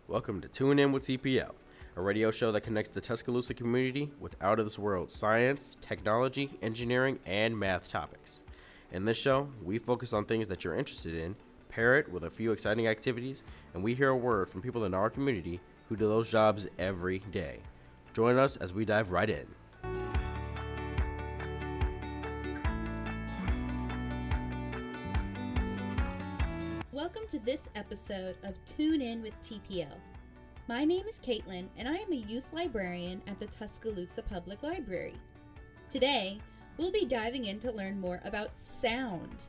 Welcome to Tune In with TPL, a radio show that connects the Tuscaloosa community with out-of-this-world science, technology, engineering, and math topics. In this show, we focus on things that you're interested in, pair it with a few exciting activities, and we hear a word from people in our community who do those jobs every day. Join us as we dive right in. Welcome to this episode of Tune In with TPL. My name is Caitlin, and I am a youth librarian at the Tuscaloosa Public Library. Today, we'll be diving in to learn more about sound.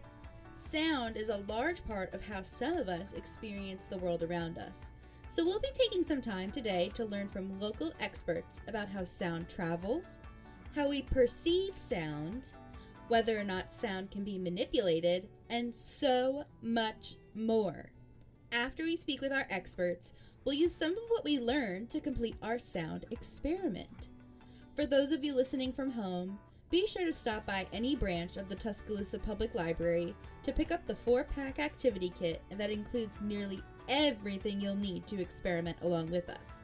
Sound is a large part of how some of us experience the world around us. So we'll be taking some time today to learn from local experts about how sound travels, how we perceive sound, whether or not sound can be manipulated, and so much more. After we speak with our experts, we'll use some of what we learned to complete our sound experiment. For those of you listening from home, be sure to stop by any branch of the Tuscaloosa Public Library to pick up the 4-pack activity kit that includes nearly everything you'll need to experiment along with us.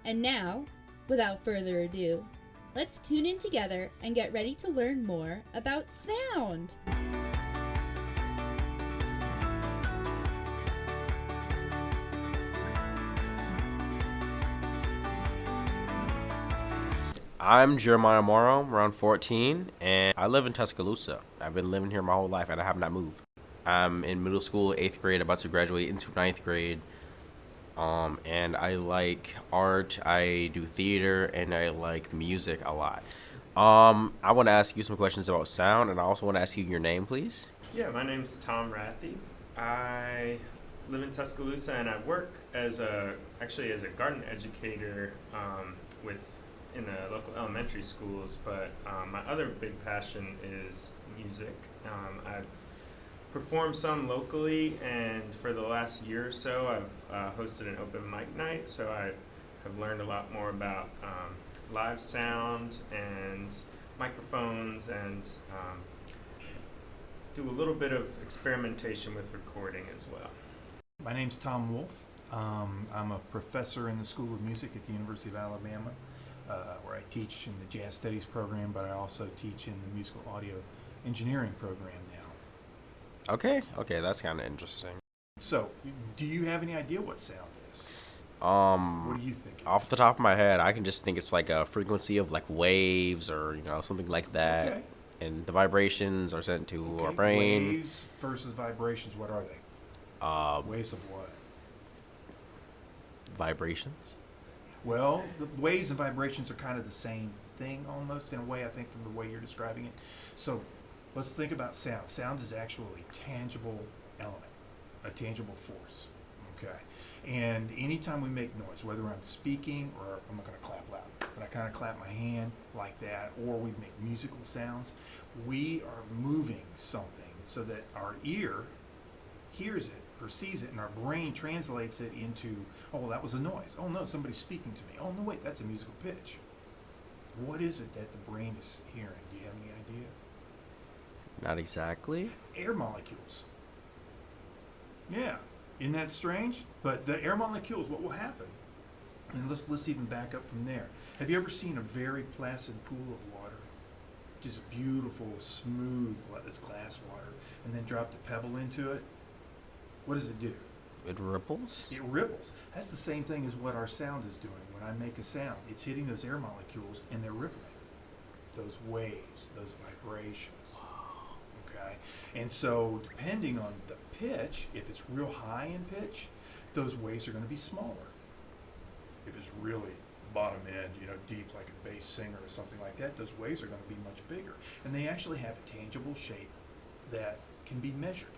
And now, without further ado, let's tune in together and get ready to learn more about sound. I'm Jeremiah Morrow, I'm around 14, and I live in Tuscaloosa. I've been living here my whole life, and I have not moved. I'm in middle school, 8th grade, about to graduate into 9th grade. And I like art, I do theater, and I like music a lot. I want to ask you some questions about sound, and I also want to ask you your name, please. Yeah, my name's Tom Rathy. I live in Tuscaloosa, and I work as a garden educator in the local elementary schools. But my other big passion is music. I perform some locally, and for the last year or so, I've hosted an open mic night. So I have learned a lot more about live sound and microphones, and do a little bit of experimentation with recording as well. My name's Tom Wolf. I'm a professor in the School of Music at the University of Alabama, where I teach in the Jazz Studies program, but I also teach in the Musical Audio Engineering program now. Okay, that's kind of interesting. So, do you have any idea what sound is? What do you think? Off the top of my head, I can just think it's like a frequency of like waves or something like that. Okay. And the vibrations are sent to our brain. Waves versus vibrations, what are they? Waves of what? Vibrations. Well, the waves and vibrations are kind of the same thing almost in a way, I think, from the way you're describing it. So let's think about sound. Sound is actually a tangible element, a tangible force. Okay. And anytime we make noise, whether I'm speaking or I'm not going to clap loud, but I kind of clap my hand like that, or we make musical sounds, we are moving something so that our ear hears it, perceives it, and our brain translates it into, oh, well, that was a noise. Oh, no, somebody's speaking to me. Oh, no, wait, that's a musical pitch. What is it that the brain is hearing? Do you have any idea? Not exactly. Air molecules. Yeah. Isn't that strange? But the air molecules, what will happen? And let's even back up from there. Have you ever seen a very placid pool of water? Just beautiful, smooth, this glass water, and then drop the pebble into it? What does it do? It ripples? It ripples. That's the same thing as what our sound is doing. When I make a sound, it's hitting those air molecules and they're rippling. Those waves, those vibrations. Okay? And so depending on the pitch, if it's real high in pitch, those waves are going to be smaller. If it's really bottom end, deep like a bass singer or something like that, those waves are going to be much bigger. And they actually have a tangible shape that can be measured.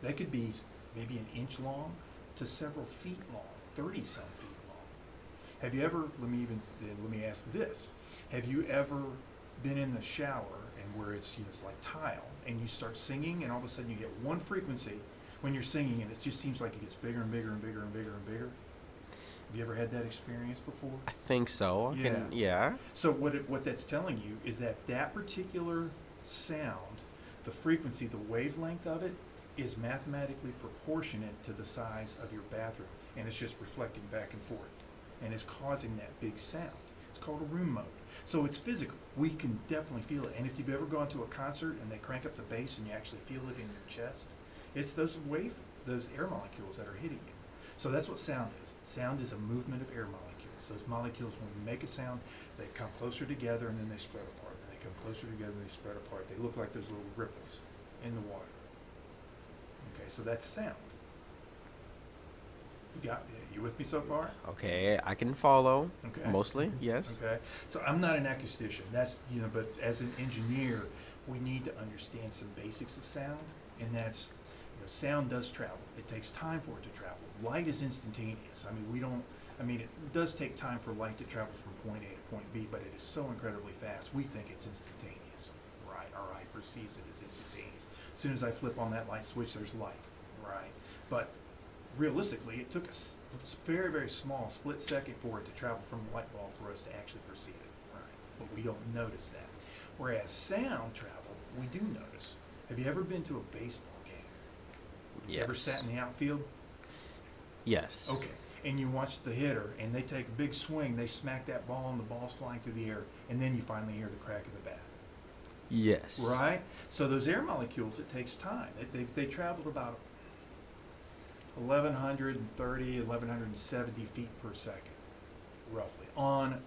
They could be maybe an inch long to several feet long, 30-some feet long. Have you ever, let me ask this, have you ever been in the shower and where it's like tile, and you start singing and all of a sudden you get one frequency when you're singing and it just seems like it gets bigger and bigger and bigger and bigger and bigger? Have you ever had that experience before? I think so. Yeah. So what that's telling you is that particular sound, the frequency, the wavelength of it, is mathematically proportionate to the size of your bathroom. and it's just reflecting back and forth, and it's causing that big sound. It's called a room mode. So it's physical. We can definitely feel it. And if you've ever gone to a concert and they crank up the bass and you actually feel it in your chest, it's those air molecules that are hitting you. So that's what sound is. Sound is a movement of air molecules. Those molecules, when we make a sound, they come closer together and then they spread apart. And they come closer together and they spread apart. They look like those little ripples in the water. Okay, so that's sound. You with me so far? Okay, I can follow. Okay. Mostly, yes. Okay. So I'm not an acoustician. But as an engineer, we need to understand some basics of sound, and that's, sound does travel. It takes time for it to travel. Light is instantaneous. It does take time for light to travel from point A to point B, but it is so incredibly fast. We think it's instantaneous, right? Our eye perceives it as instantaneous. As soon as I flip on that light switch, there's light, right? But realistically, it took a very, very small split second for it to travel from a light bulb for us to actually perceive it, right? But we don't notice that. Whereas sound travel, we do notice. Have you ever been to a baseball game? Yes. Ever sat in the outfield? Yes. Okay. And you watch the hitter, and they take a big swing, they smack that ball, and the ball's flying through the air, and then you finally hear the crack of the bat. Yes. Right? So those air molecules, it takes time. They travel about 1,130, 1,170 feet per second, roughly, on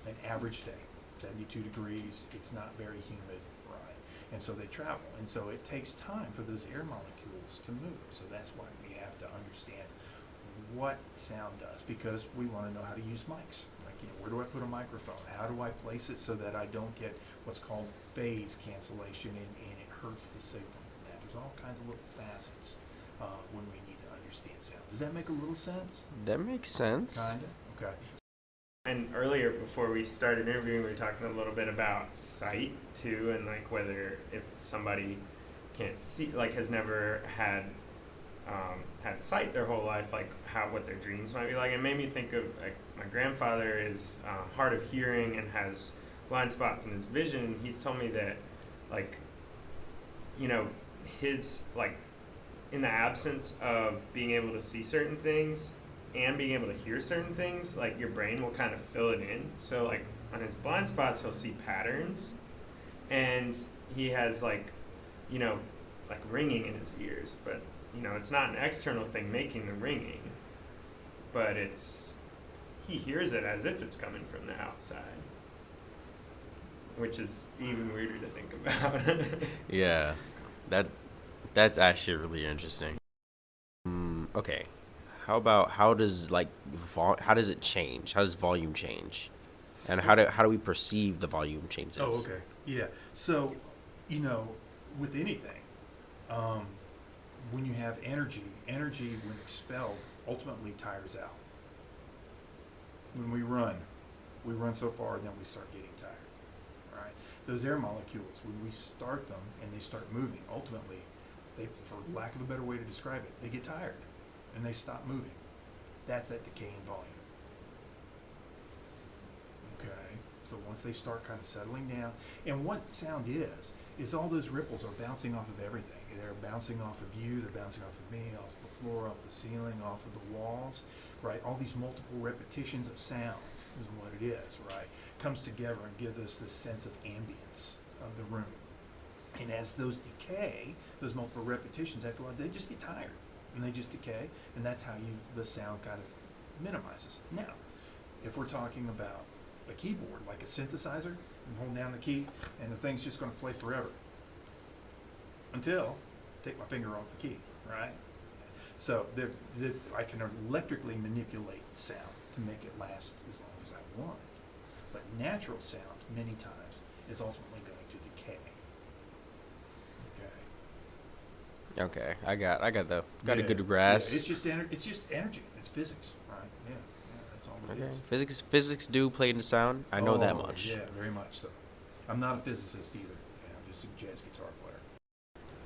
an average day. 72 degrees, it's not very humid, right? And so they travel. And so it takes time for those air molecules to move. So that's why we have to understand what sound does, because we want to know how to use mics. Like, where do I put a microphone? How do I place it so that I don't get what's called phase cancellation and it hurts the signal? There's all kinds of little facets when we need to understand sound. Does that make a little sense? That makes sense. Kinda? Okay. And earlier, before we started interviewing, we were talking a little bit about sight too, and like whether if somebody can't see, like has never had sight their whole life, like what their dreams might be like. It made me think of, like, my grandfather is hard of hearing and has blind spots in his vision. He's told me that, like, his, like, in the absence of being able to see certain things and being able to hear certain things, like, your brain will kind of fill it in. So, like, on his blind spots, he'll see patterns, and he has, like ringing in his ears, but it's not an external thing making the ringing, but he hears it as if it's coming from the outside, which is even weirder to think about. Yeah, that's actually really interesting. Okay, how does it change? How does volume change, and how do we perceive the volume changes? Oh, okay. Yeah. So, with anything, when you have energy when expelled ultimately tires out. When we run so far and then we start getting tired, right? Those air molecules, when we start them and they start moving, ultimately, for lack of a better way to describe it, they get tired and they stop moving. That's that decay in volume. Okay, so once they start kind of settling down, and what sound is all those ripples are bouncing off of everything. They're bouncing off of you, they're bouncing off of me, off the floor, off the ceiling, off of the walls, right? All these multiple repetitions of sound is what it is, right? Comes together and gives us this sense of ambience of the room. And as those decay, those multiple repetitions, after a while, they just get tired and they just decay, and that's how the sound kind of minimizes. Now, if we're talking about a keyboard, like a synthesizer, you hold down the key and the thing's just going to play forever until I take my finger off the key, right? So I can electrically manipulate sound to make it last as long as I want. But natural sound, many times, is ultimately going to decay. Okay, I got a good grasp. Yeah, it's just energy. It's physics, right? Yeah, that's all it is. Physics do play into sound. I know that much. Yeah, very much so. I'm not a physicist either. Yeah, I'm just a jazz guitar player.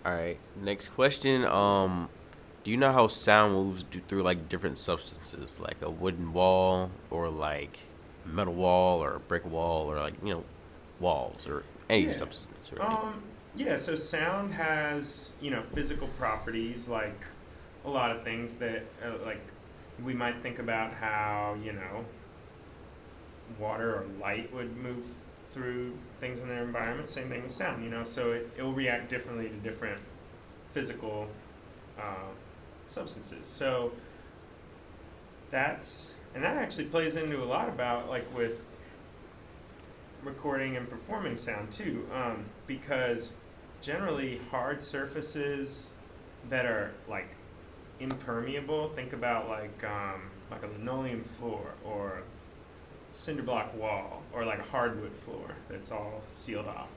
All right, next question. Do you know how sound moves through like different substances, like a wooden wall or like metal wall or a brick wall or like walls or any substance or anything? Yeah, so sound has, physical properties like a lot of things that, like we might think about how, you know, water or light would move through things in their environment. Same thing with sound, you know, so it will react differently to different physical substances. So and that actually plays into a lot about like with recording and performing sound too, because generally hard surfaces that are like impermeable, think about like a linoleum floor or cinder block wall or like a hardwood floor that's all sealed off.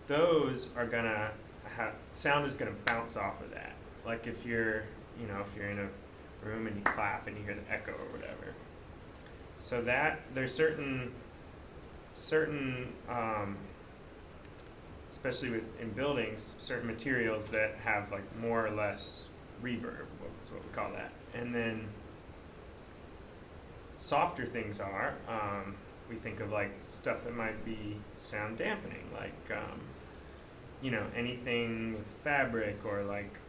Those are gonna sound is gonna bounce off of that. Like if you're in a room and you clap and you hear the echo or whatever. So that there's certain especially in buildings, certain materials that have like more or less reverb, is what we call that. And then softer things are, we think of like stuff that might be sound dampening, like anything with fabric, or like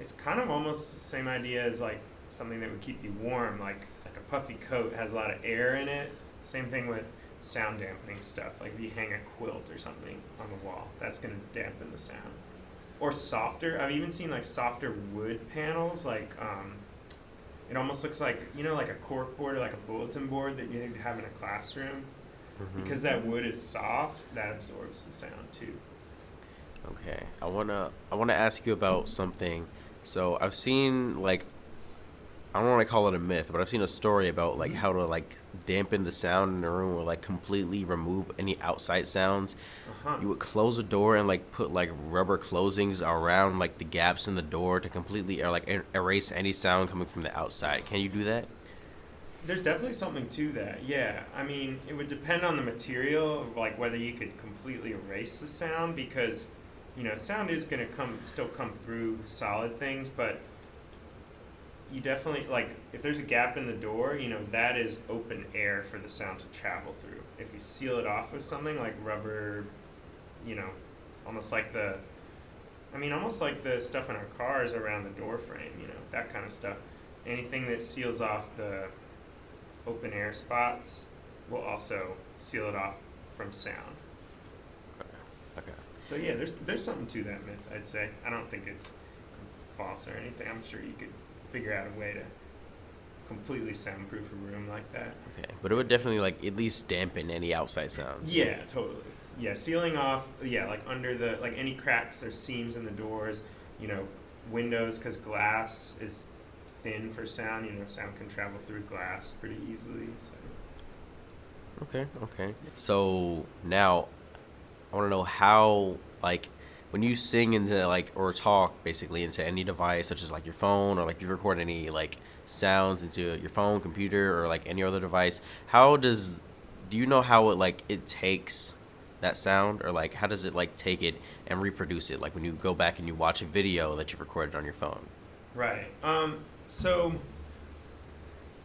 it's kind of almost the same idea as like something that would keep you warm, like a puffy coat has a lot of air in it. Same thing with sound dampening stuff, like if you hang a quilt or something on the wall, that's going to dampen the sound. Or softer, I've even seen like softer wood panels, like it almost looks like, like a cork board or like a bulletin board that you have in a classroom. Mm-hmm. Because that wood is soft, that absorbs the sound too. Okay, I wanna ask you about something. So I've seen like, I don't want to call it a myth, but I've seen a story about like how to like dampen the sound in a room or like completely remove any outside sounds. You would close the door and like put like rubber closings around like the gaps in the door to completely or like erase any sound coming from the outside. Can you do that? There's definitely something to that, yeah. I mean, it would depend on the material of like whether you could completely erase the sound, because sound is going to still come through solid things, but you definitely, like, if there's a gap in the door, that is open air for the sound to travel through. If you seal it off with something like rubber, almost like the stuff in our cars around the door frame, that kind of stuff. Anything that seals off the open air spots will also seal it off from sound. Okay. So yeah, there's something to that myth, I'd say. I don't think it's false or anything. I'm sure you could figure out a way to completely soundproof a room like that. Okay, but it would definitely like at least dampen any outside sounds. Yeah, totally. Yeah, sealing off. Yeah, like under the any cracks or seams in the doors. Windows, because glass is thin for sound. Sound can travel through glass pretty easily. So. Okay. So now I want to know how, like, when you sing into like or talk basically into any device such as like your phone, or like you record any like sounds into your phone, computer, or like any other device, do you know how it takes that sound, or like how does it like take it and reproduce it, like when you go back and you watch a video that you've recorded on your phone? Right. So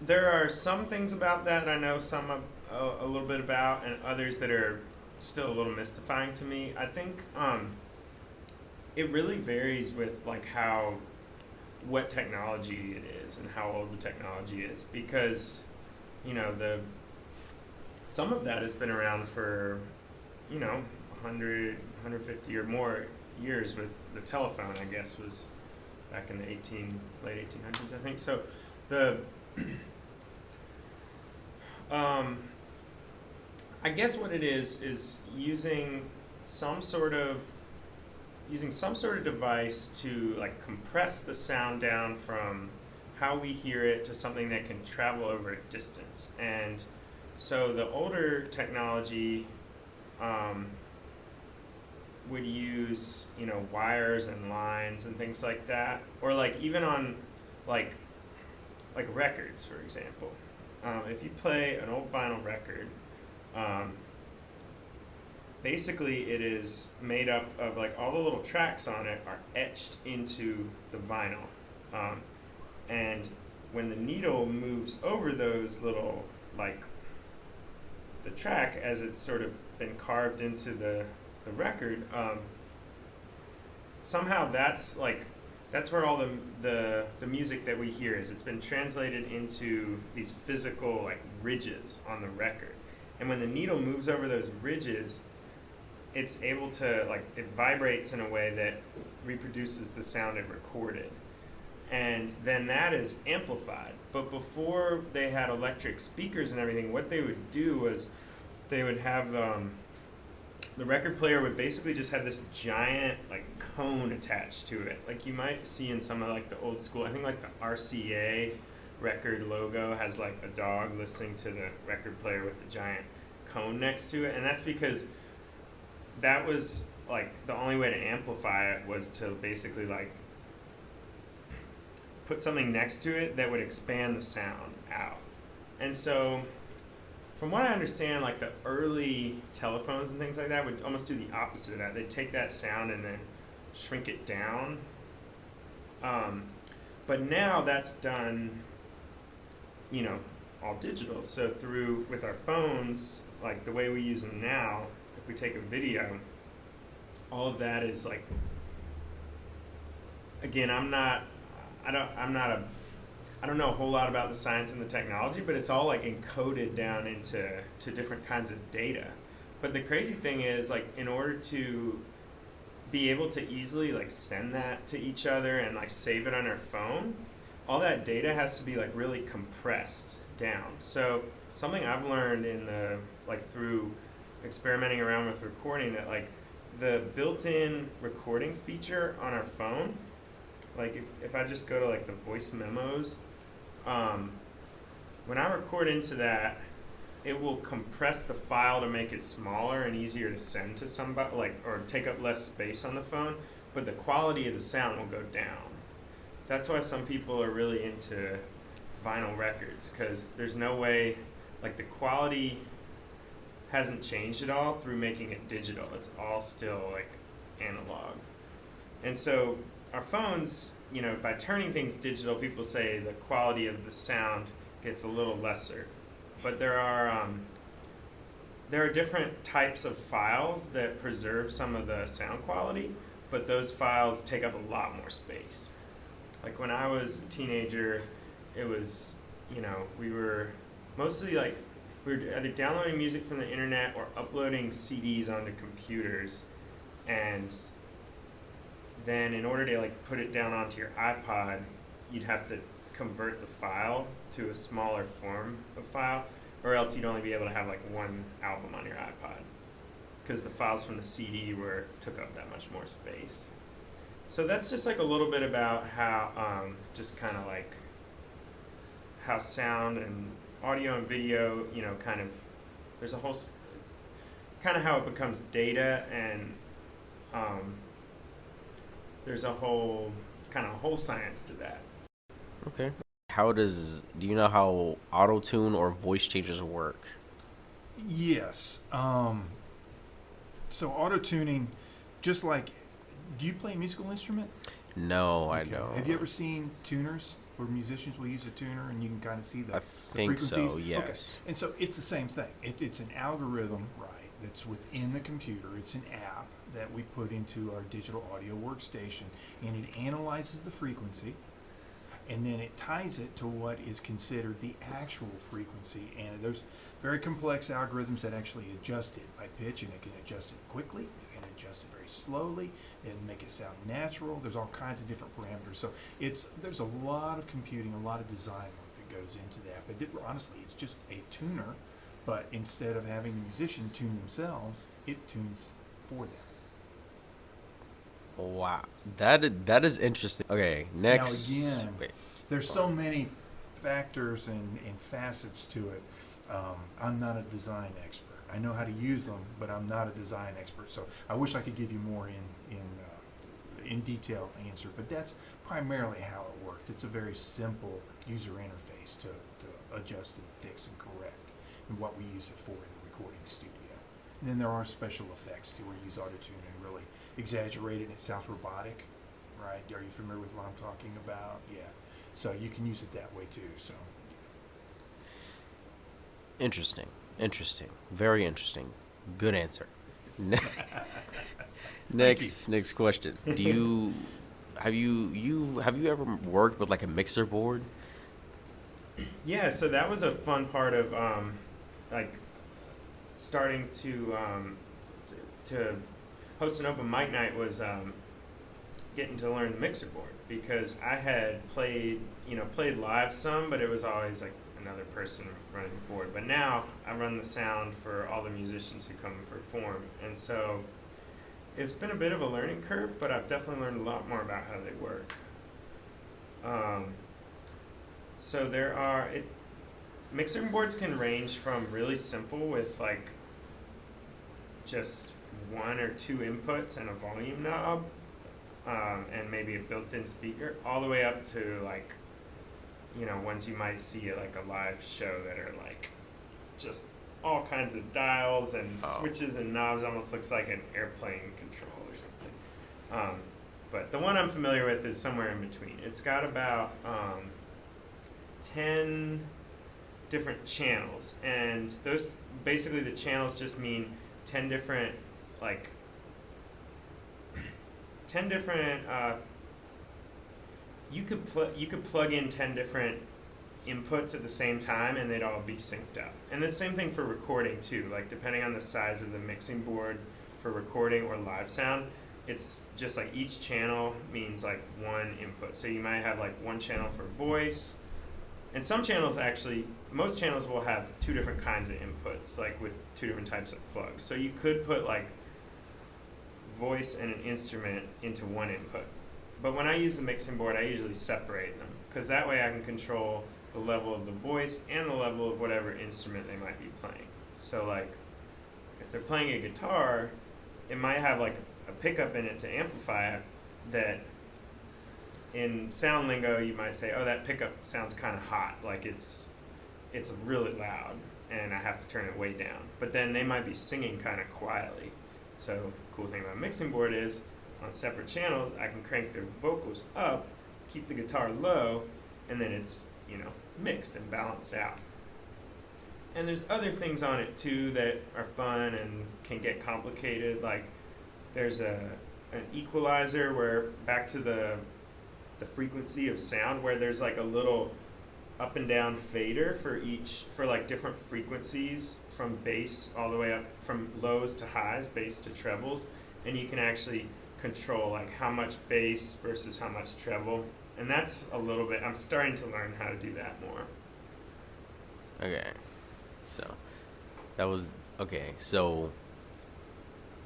there are some things about that I know some a little bit about, and others that are still a little mystifying to me. I think it really varies with like what technology it is and how old the technology is, because some of that has been around for 100, 150 or more years. With the telephone, I guess, was back in the late 1800s, I think. So the I guess what it is using some sort of device to like compress the sound down from how we hear it to something that can travel over a distance. And so the older technology would use wires and lines and things like that, or like even on like records, for example. If you play an old vinyl record, basically it is made up of like all the little tracks on it are etched into the vinyl, and when the needle moves over those little like the track as it's sort of been carved into the record, somehow that's like that's where all the music that we hear is. It's been translated into these physical like ridges on the record, and when the needle moves over those ridges, it's able to like it vibrates in a way that reproduces the sound it recorded, and then that is amplified. But before they had electric speakers and everything, what they would do was they would have the record player would basically just have this giant like cone attached to it, like you might see in some of like the old school. I think like the RCA record logo has like a dog listening to the record player with the giant cone next to it, and that's because that was like the only way to amplify it was to basically like put something next to it that would expand the sound out. And so from what I understand, like the early telephones and things like that would almost do the opposite of that. They'd take that sound and then shrink it down. But now that's done, you know, all digital. So through with our phones, like the way we use them now, if we take a video, all of that is like, again, I don't know a whole lot about the science and the technology, but it's all like encoded down into different kinds of data. But the crazy thing is, like, in order to be able to easily like send that to each other and like save it on our phone, all that data has to be like really compressed down. So something I've learned in the like through experimenting around with recording, that like the built-in recording feature on our phone, like if I just go to like the voice memos, when I record into that, it will compress the file to make it smaller and easier to send to somebody, like, or take up less space on the phone, but the quality of the sound will go down. That's why some people are really into vinyl records, because there's no way, like, the quality hasn't changed at all through making it digital. It's all still like analog. And so our phones, you know, by turning things digital, people say the quality of the sound gets a little lesser. But there are different types of files that preserve some of the sound quality, but those files take up a lot more space. Like when I was a teenager, it was, you know, we were mostly like, we were either downloading music from the internet or uploading CDs onto computers, and then in order to like put it down onto your iPod, you'd have to convert the file to a smaller form of file, or else you'd only be able to have like one album on your iPod, because the files from the CD took up that much more space. So that's just like a little bit about how just kind of like how sound and audio and video, you know, kind of there's a whole kind of how it becomes data, and there's a whole science to that. Okay. Do you know how autotune or voice changers work? Yes. So auto-tuning, just like, do you play a musical instrument? No, I Okay. don't. Have you ever seen tuners where musicians will use a tuner and you can kind of see the I think frequencies? so, yes. Okay. And so it's the same thing. It's an algorithm, right, that's within the computer. It's an app that we put into our digital audio workstation, and it analyzes the frequency, and then it ties it to what is considered the actual frequency. And there's very complex algorithms that actually adjust it by pitch, and it can adjust it quickly, it can adjust it very slowly, and make it sound natural. There's all kinds of different parameters. So there's a lot of computing, a lot of design work that goes into that. But honestly, it's just a tuner, but instead of having the musician tune themselves, it tunes for them. Wow, that is interesting. Okay, next. Now again, Wait. there's so many factors and facets to it. I'm not a design expert. I know how to use them, but I'm not a design expert. So I wish I could give you more in detail answer. But that's primarily how it works. It's a very simple user interface to adjust and fix and correct, and what we use it for in the recording studio. And then there are special effects too, where you use autotune and really exaggerate it and it sounds robotic, right? Are you familiar with what I'm talking about? Yeah. So you can use it that way too. So Interesting. Very interesting. Good answer. Next question. Do have you ever worked with like a mixer board? Yeah, so that was a fun part of like starting to host an open mic night was getting to learn the mixer board because I had played live some, but it was always like another person running the board. But now I run the sound for all the musicians who come and perform, and so it's been a bit of a learning curve, but I've definitely learned a lot more about how they work. So mixing boards can range from really simple with like just one or two inputs and a volume knob, and maybe a built-in speaker, all the way up to like, ones you might see at like a live show that are like just all kinds of dials and switches and knobs. Almost looks like an airplane control or something. But the one I'm familiar with is somewhere in between. It's got about 10 different channels, and those basically the channels just mean 10 different like 10 different you could plug in 10 different inputs at the same time and they'd all be synced up. And the same thing for recording too, like depending on the size of the mixing board for recording or live sound, it's just like each channel means like one input. So you might have like one channel for voice, and some channels actually, most channels will have two different kinds of inputs, like with two different types of plugs. So you could put like voice and an instrument into one input. But when I use the mixing board, I usually separate them, because that way I can control the level of the voice and the level of whatever instrument they might be playing. So like, if they're playing a guitar, it might have like a pickup in it to amplify it that in sound lingo you might say, oh, that pickup sounds kind of hot, like it's really loud and I have to turn it way down. But then they might be singing kind of quietly. So the cool thing about mixing board is on separate channels I can crank their vocals up, keep the guitar low, and then it's mixed and balanced out. And there's other things on it too that are fun and can get complicated. Like there's an equalizer where back to the frequency of sound, where there's like a little up and down fader for like different frequencies from bass all the way up, from lows to highs, bass to trebles, and you can actually control like how much bass versus how much treble. And that's a little bit, I'm starting to learn how to do that more. Okay, so that was okay. So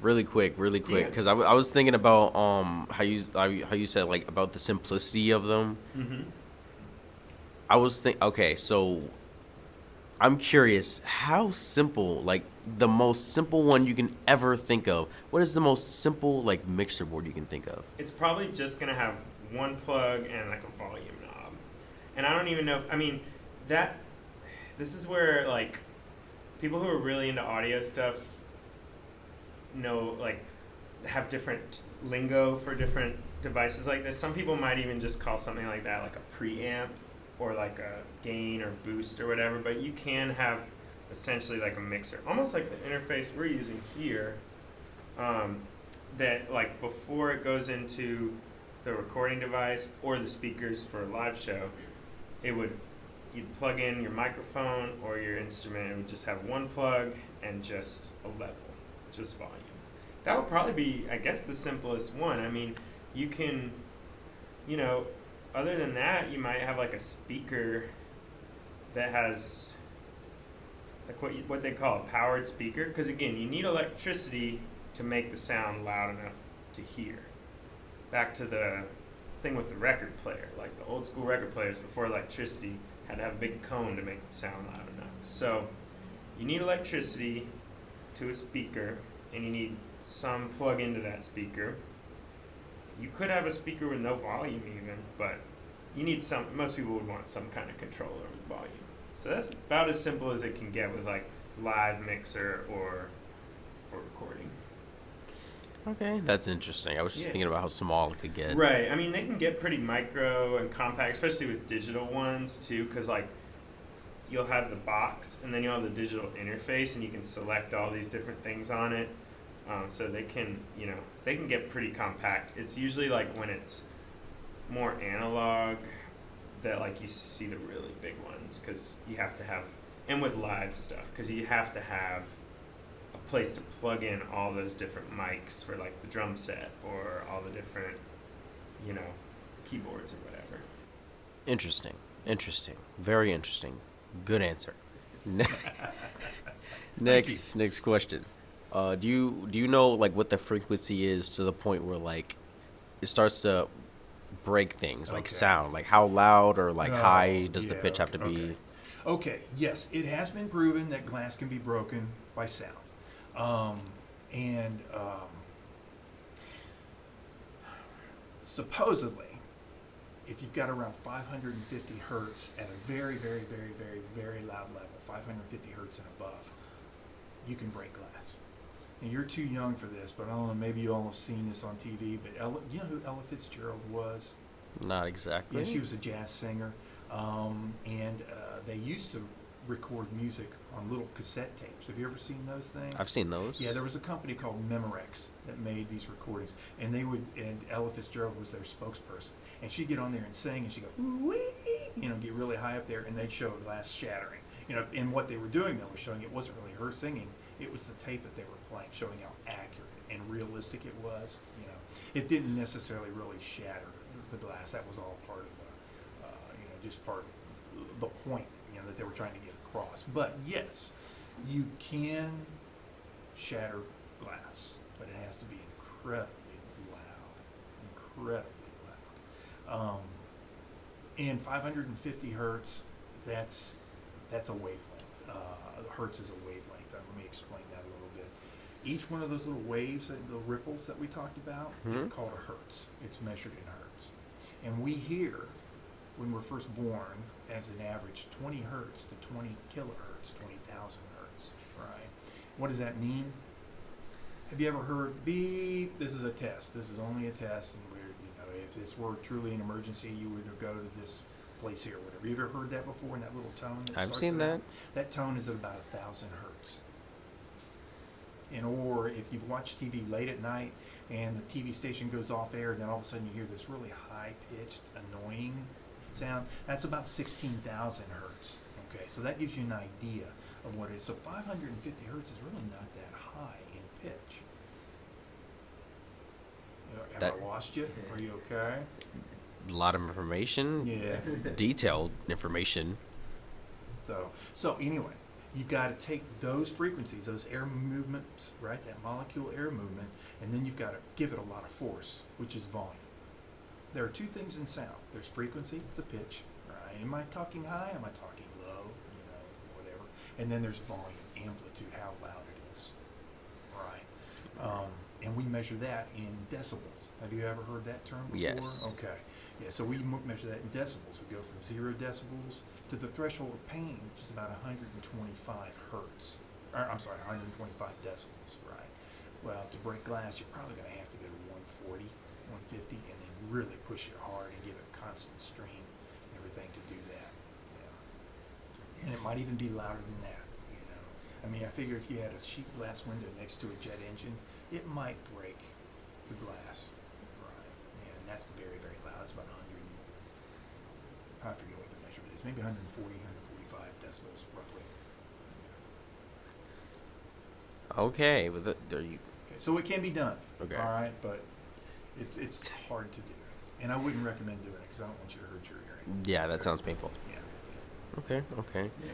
really quick, Yeah. because I was thinking about how you said like about the simplicity of them. Mm-hmm. I was okay, so I'm curious how simple, like the most simple one you can ever think of. What is the most simple like mixer board you can think of? It's probably just gonna have one plug and like a volume knob. And I don't even know this is where like people who are really into audio stuff know, like, have different lingo for different devices like this. Some people might even just call something like that like a preamp or like a gain or boost or whatever, but you can have essentially like a mixer, almost like the interface we're using here, that like before it goes into the recording device or the speakers for a live show, you'd plug in your microphone or your instrument. It would just have one plug and just a level, just volume. That would probably be, I guess, the simplest one. I mean, you can, other than that, you might have like a speaker that has like what they call a powered speaker, because again, you need electricity to make the sound loud enough to hear. Back to the thing with the record player, like the old school record players before electricity had to have a big cone to make the sound loud enough. So you need electricity to a speaker, and you need some plug into that speaker. You could have a speaker with no volume even, but you need most people would want some kind of control over the volume. So that's about as simple as it can get with like live mixer or for recording. Okay, that's interesting. I was just thinking about how small it could get. Right. I mean, they can get pretty micro and compact, especially with digital ones too, because like you'll have the box and then you'll have the digital interface, and you can select all these different things on it. So they can get pretty compact. It's usually like when it's more analog that like you see the really big ones because you have to have, and with live stuff because you have to have a place to plug in all those different mics for like the drum set or all the different, you know, keyboards or whatever. Interesting. Interesting. Very interesting. Good answer. Next question. Do you know like what the frequency is to the point where like it starts to break things like Okay. sound, like how loud or like Oh, high does the yeah, pitch have to okay. be? Okay, yes, it has been proven that glass can be broken by sound. And supposedly, if you've got around 550 hertz at a very, very, very, very, very loud level, 550 hertz and above, you can break glass. And you're too young for this, but I don't know, maybe you all have seen this on TV, but you know who Ella Fitzgerald was? Not exactly. Yeah, she was a jazz singer, and they used to record music on little cassette tapes. Have you ever seen those things? I've seen those. Yeah, there was a company called Memorex that made these recordings, and and Ella Fitzgerald was their spokesperson, and she'd get on there and sing, and she'd go, "Ooh-wee," you know, get really high up there, and they'd show glass shattering. You know, and what they were doing though was showing it wasn't really her singing; it was the tape that they were playing, showing how accurate and realistic it was. You know, it didn't necessarily really shatter the glass. That was all part of the, you know, just part of the point, you know, that they were trying to get across. But yes, you can shatter glass, but it has to be incredibly loud, and 550 hertz, that's a wavelength. Hertz is a wavelength. Let me explain that a little bit. Each one of those little waves, the ripples that we talked about, is called a hertz. It's measured in hertz. And we hear, when we're first born, as an average, 20 hertz to 20 kilohertz, 20,000 hertz, right? What does that mean? Have you ever heard beep? This is a test. This is only a test, and we're, you know, if this were truly an emergency, you would go to this place here, or whatever. You ever heard that before in that little tone? I've seen that. That tone is at about 1,000 hertz. And or if you've watched TV late at night and the TV station goes off air, and then all of a sudden you hear this really high-pitched, annoying sound, that's about 16,000 hertz. Okay, so that gives you an idea of what it is. So 550 hertz is really not that high in pitch. You know, have I lost you? Are you okay? A lot of information. Yeah. Detailed information. So anyway, you got to take those frequencies, those air movements, right? That molecule air movement, and then you've got to give it a lot of force, which is volume. There are two things in sound. There's frequency, the pitch, right? Am I talking high? Am I talking low? You know, whatever. And then there's volume, amplitude, how loud it is, right? And we measure that in decibels. Have you ever heard that term before? Yes. Okay. Yeah, so we measure that in decibels. We go from 0 decibels to the threshold of pain, which is about 125 hertz. Or, I'm sorry, 125 decibels, right? Well, to break glass, you're probably going to have to go to 140, 150, and then really push it hard and give it constant strain and everything to do that. Yeah. And it might even be louder than that, you know. I mean, I figure if you had a sheet glass window next to a jet engine, it might break the glass, right? Yeah, and that's very, very loud. That's about 100, I forget what the measurement is, maybe 140, 145 decibels, roughly. Yeah. Okay, but there you. Okay, so it can be done. Okay. All right, but it's hard to do, and I wouldn't recommend doing it because I don't want you to hurt your hearing. Yeah, that sounds painful. Yeah. Okay. Yeah.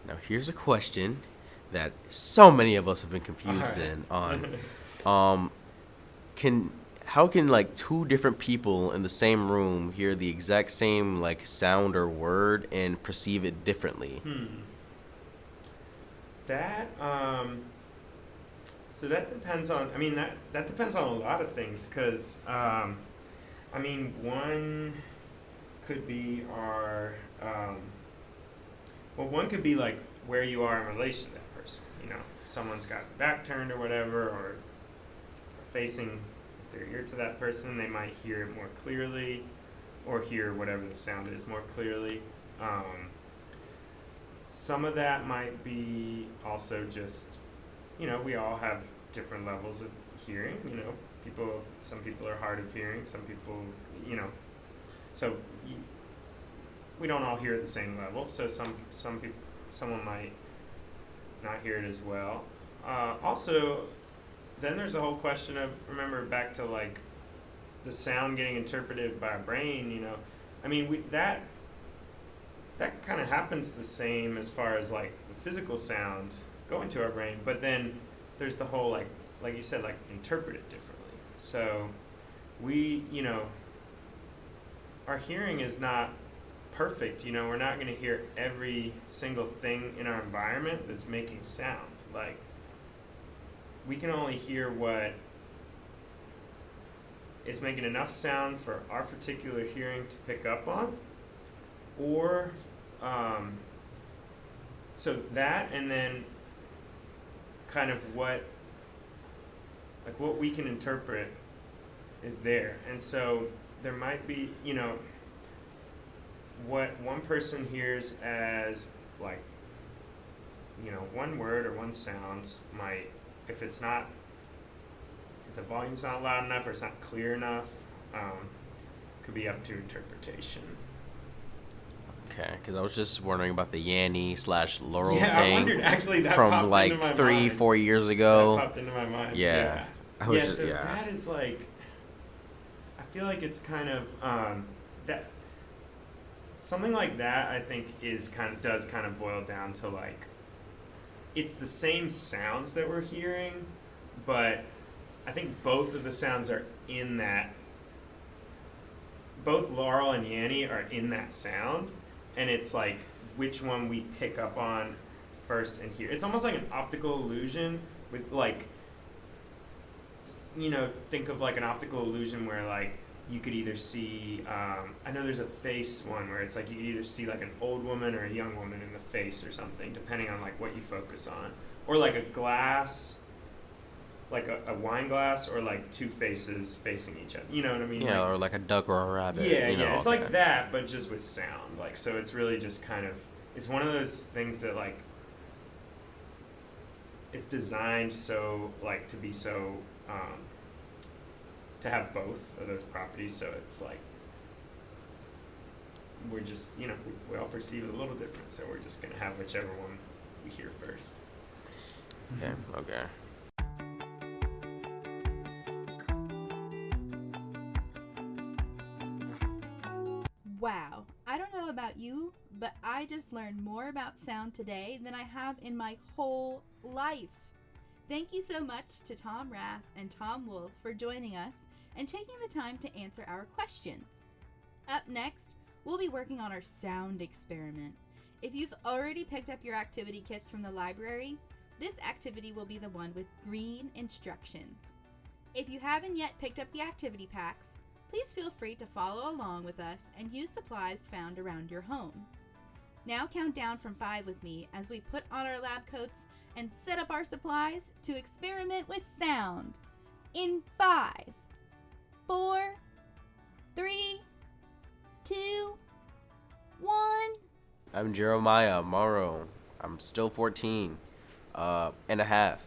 Now here's a question that so many of us have been confused in on. How can like two different people in the same room hear the exact same like sound or word and perceive it differently? That so that depends on. I mean that depends on a lot of things because I mean one could be our well one could be like where you are in relation to that person. You know, if someone's got their back turned or whatever, or facing their ear to that person, they might hear it more clearly, or hear whatever the sound is more clearly. Some of that might be also just, you know, we all have different levels of hearing. You know, some people are hard of hearing. Some people, you know, So we don't all hear at the same level. So some people, someone might not hear it as well. Also, then there's the whole question of, remember back to like the sound getting interpreted by our brain. I mean that kind of happens the same as far as like the physical sound going to our brain, but then there's the whole like you said, like interpret it differently. So we, our hearing is not perfect. We're not going to hear every single thing in our environment that's making sound. Like, we can only hear what is making enough sound for our particular hearing to pick up on, or so that, and then kind of what we can interpret is there. And so there might be, what one person hears as like, one word or one sound might, if the volume's not loud enough or it's not clear enough, could be up to interpretation. Okay, because I was just wondering about the Yanny / Laurel Yeah, thing. I wondered, actually, that from popped like into my 3-4 mind. years ago. That popped into my mind. Yeah. That is like, I feel like it's kind of that something like that. I think does kind of boil down to like, it's the same sounds that we're hearing, but I think both of the sounds are in that. Both Laurel and Yanny are in that sound, and it's like which one we pick up on first and hear. It's almost like an optical illusion with like, think of like an optical illusion where like you could either see, I know there's a face one where it's like you could either see like an old woman or a young woman in the face or something, depending on like what you focus on. Or like a glass, like a wine glass, or like two faces facing each other. You know what I mean? Yeah, like, or like a duck or a rabbit. yeah, it's okay. like that, but just with sound. Like, so it's really just kind of, it's one of those things that like, it's designed so like to be so, to have both of those properties. So it's like, we're just, we all perceive it a little different. So we're just going to have whichever one we hear first. Okay. Wow, I don't know about you, but I just learned more about sound today than I have in my whole life. Thank you so much to Tom Rath and Tom Wolf for joining us and taking the time to answer our questions. Up next, we'll be working on our sound experiment. If you've already picked up your activity kits from the library, this activity will be the one with green instructions. If you haven't yet picked up the activity packs, please feel free to follow along with us and use supplies found around your home. Now count down from 5 with me as we put on our lab coats and set up our supplies to experiment with sound. In 5, 4, 3, 2, 1. I'm Jeremiah Morrow. I'm still 14 and a half.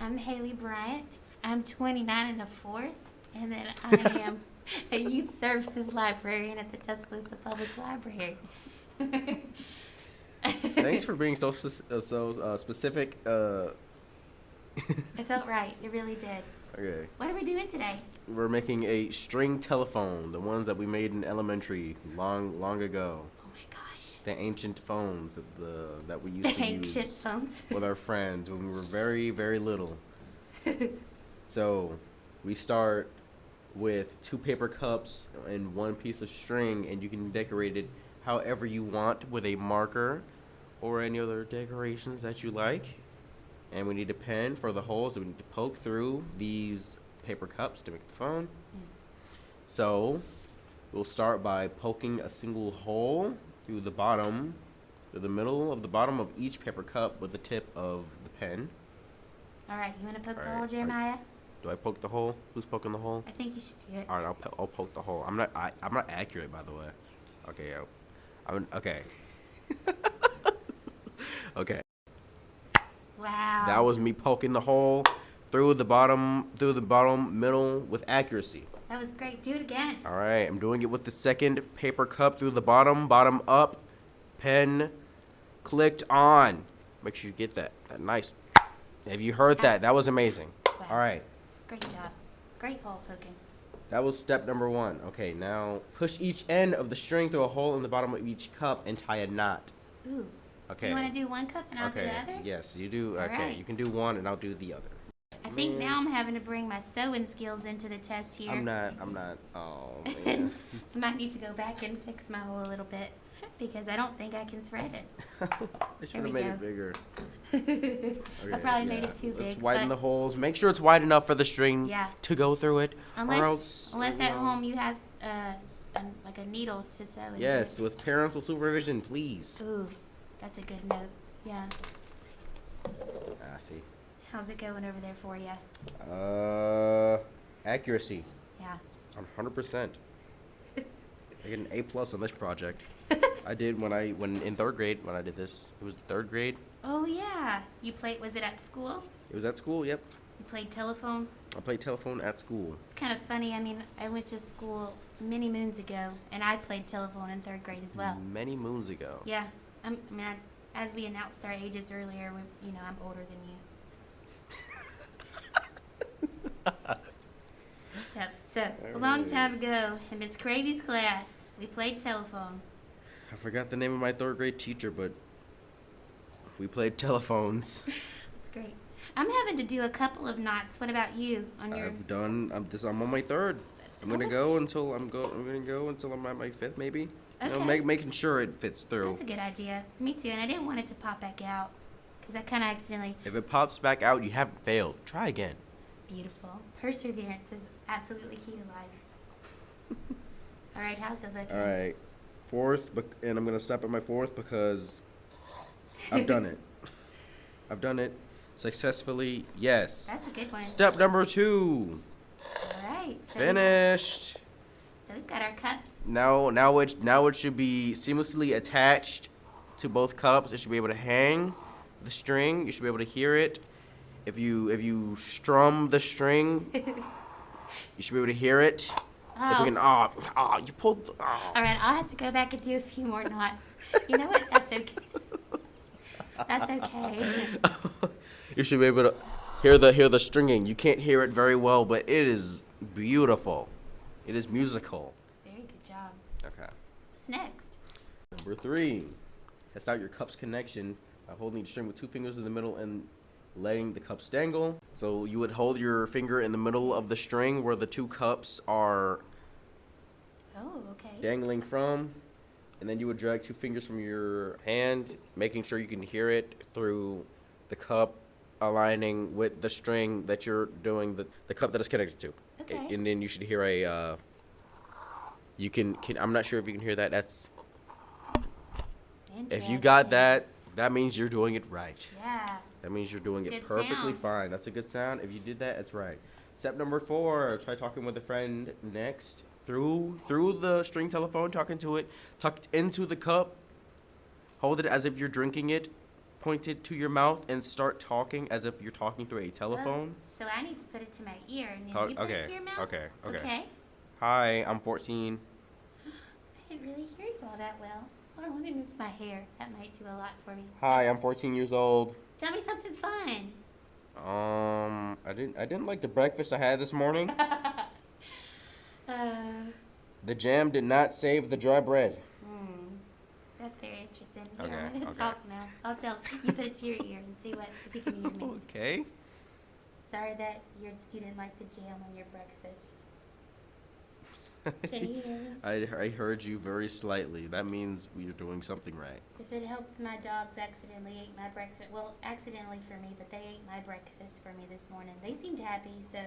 I'm Haley Bryant. I'm 29 and a fourth, and then I am a youth services librarian at the Tuscaloosa Public Library. Thanks for being so specific. It felt right. It really did. Okay. What are we doing today? We're making a string telephone, the ones that we made in elementary long ago. Oh my gosh. The ancient phones that we used to Ancient use phones. with our friends when we were very, very little. So we start with 2 paper cups and 1 piece of string, and you can decorate it however you want with a marker or any other decorations that you like. And we need a pen for the holes that we need to poke through these paper cups to make the phone. So we'll start by poking a single hole through the middle of the bottom of each paper cup with the tip of the pen. All right, you want to poke All the right, hole, Jeremiah? Do I poke the hole? Who's poking the hole? I think you should do it. All right, I'll poke the hole. I'm not accurate, by the way. Okay, okay. Okay. Wow. That was me poking the hole through the bottom middle with accuracy. That was great. Do it again. All right, I'm doing it with the second paper cup through the bottom up. Pen clicked on. Make sure you get that. Nice. Have you heard that? That was amazing. Wow. All right. Great job. Great hole poking. That was step number 1. Okay, now push each end of the string through a hole in the bottom of each cup and tie a knot. Ooh. Okay. Do you want to do one cup and I'll do the other? Yes, you do. All Okay, right. you can do one and I'll do the other. I think now I'm having to bring my sewing skills into the test here. I'm not. Oh, man. I might need to go back and fix my hole a little bit because I don't think I can thread it. I should have we made go. it bigger. I probably made it too Let's big. widen but the holes. Make sure it's wide enough for the string Yeah. to go through it. Unless at home you have like a needle to sew into. Yes, with parental supervision, please. Ooh, that's a good note. Yeah. I see. How's it going over there for you? Accuracy. Yeah. I'm 100%. I get an A+ on this project. I did when in 3rd grade when I did this. It was 3rd grade. Oh yeah. You played? Was it at school? It was at school. Yep. You played telephone? I played telephone at school. It's kind of funny. I mean, I went to school many moons ago, and I played telephone in 3rd grade as well. Many moons ago. Yeah. As we announced our ages earlier, I'm older than you. Yep. So a long time ago in Miss Cravy's class, we played telephone. I forgot the name of my 3rd grade teacher, but we played telephones. That's great. I'm having to do a couple of knots. What about you on your? I'm on my 3rd. I'm gonna go until I'm at my 5th maybe. Okay. You know, making sure it fits through. That's a good idea. Me too. And I didn't want it to pop back out because I kind of accidentally. If it pops back out, you haven't failed. Try again. It's beautiful. Perseverance is absolutely key to life. All right, how's it looking? All right, 4th, and I'm gonna stop at my 4th because I've done it. I've done it successfully. Yes. That's a good one. Step number 2. All right. So Finished. So we've got our cups. Now it should be seamlessly attached to both cups. It should be able to hang the string. You should be able to hear it. If you strum the string, you should be able to hear it. If we can, you pulled. All right, I'll have to go back and do a few more knots. You know what? That's okay. That's okay. You should be able to hear the stringing. You can't hear it very well, but it is beautiful. It is musical. Very good job. Okay. What's next? Number 3. Test out your cup's connection by holding the string with 2 fingers in the middle and letting the cups dangle. So you would hold your finger in the middle of the string where the 2 cups are Oh, okay. dangling from, and then you would drag 2 fingers from your hand, making sure you can hear it through the cup, aligning with the string that you're doing, the cup that it's connected to. Okay. And then you should hear a, you can I'm not sure if you can hear that. That's, if you got that, that means you're doing it right. Yeah. That means you're doing That's it good perfectly sound. fine. That's a good sound. If you did that, it's right. Step number 4, try talking with a friend next. Through the string telephone, talking to it, tucked into the cup. Hold it as if you're drinking it. Point it to your mouth and start talking as if you're talking through a telephone. So I need to put it to my ear and then Talk- you put it okay, to your mouth? okay. Okay. Hi, I'm 14. I didn't really hear you all that well. Hold on, let me move my hair. That might do a lot for me. Hi, I'm 14 years old. Tell me something fun. I didn't like the breakfast I had this morning. The jam did not save the dry bread. That's very interesting. Here, Okay, I'm gonna okay. talk now. I'll tell you put it to your ear and see if you can hear me. Okay. Sorry that you didn't like the jam on your breakfast. Can you hear me? I heard you very slightly. That means we're doing something right. If it helps, my dogs accidentally ate my breakfast. Well, accidentally for me, but they ate my breakfast for me this morning. They seemed happy, so.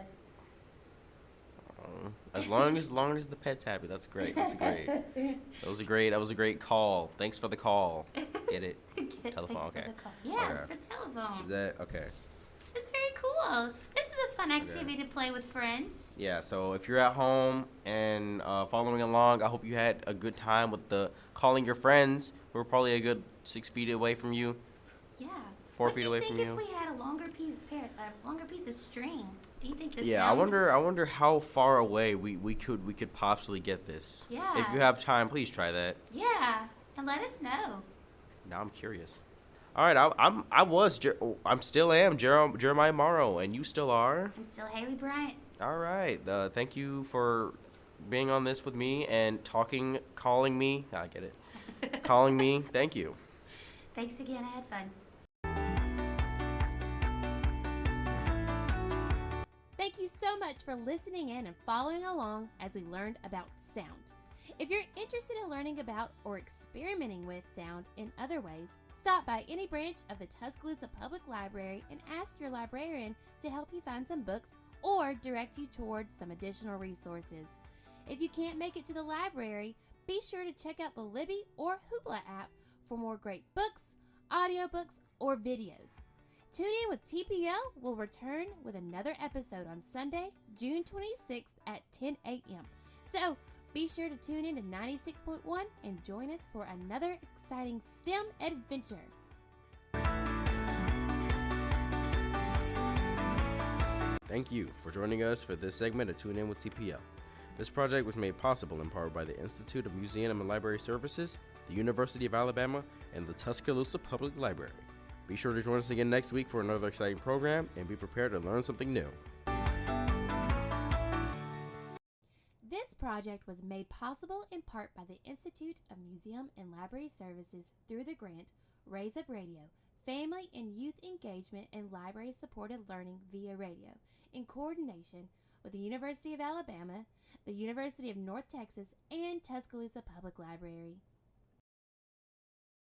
As long as the pet's happy, that's great. That's great. That was a great call. Thanks for the call. Get it? Good, Telephone, thanks for okay. the call. Yeah, Okay. for telephone. Is that okay? It's very cool. This is a fun activity to play with friends. Yeah. So if you're at home and following along, I hope you had a good time with the calling your friends who are probably a good 6 feet away from you. Yeah. 4 feet away What from do you. you think if we had a longer piece of string? Do you think the Yeah, sound? I wonder how far away we could possibly get this. Yeah. If you have time, please try that. Yeah, and let us know. Now I'm curious. All right, I'm still am Jeremiah Morrow, and you still are. I'm still Haley Bryant. All right. Thank you for being on this with me and calling me. I get it. Calling me. Thank you. Thanks again. I had fun. Thank you so much for listening in and following along as we learned about sound. If you're interested in learning about or experimenting with sound in other ways, stop by any branch of the Tuscaloosa Public Library and ask your librarian to help you find some books or direct you towards some additional resources. If you can't make it to the library, be sure to check out the Libby or Hoopla app for more great books, audiobooks, or videos. Tune in with TPL will return with another episode on Sunday, June 26th at 10 a.m. So be sure to tune in to 96.1 and join us for another exciting STEM adventure. Thank you for joining us for this segment of Tune In with TPL. This project was made possible in part by the Institute of Museum and Library Services, the University of Alabama, and the Tuscaloosa Public Library. Be sure to join us again next week for another exciting program and be prepared to learn something new. This project was made possible in part by the Institute of Museum and Library Services through the grant Raise Up Radio, Family and Youth Engagement and Library Supported Learning via Radio, in coordination with the University of Alabama, the University of North Texas, and Tuscaloosa Public Library.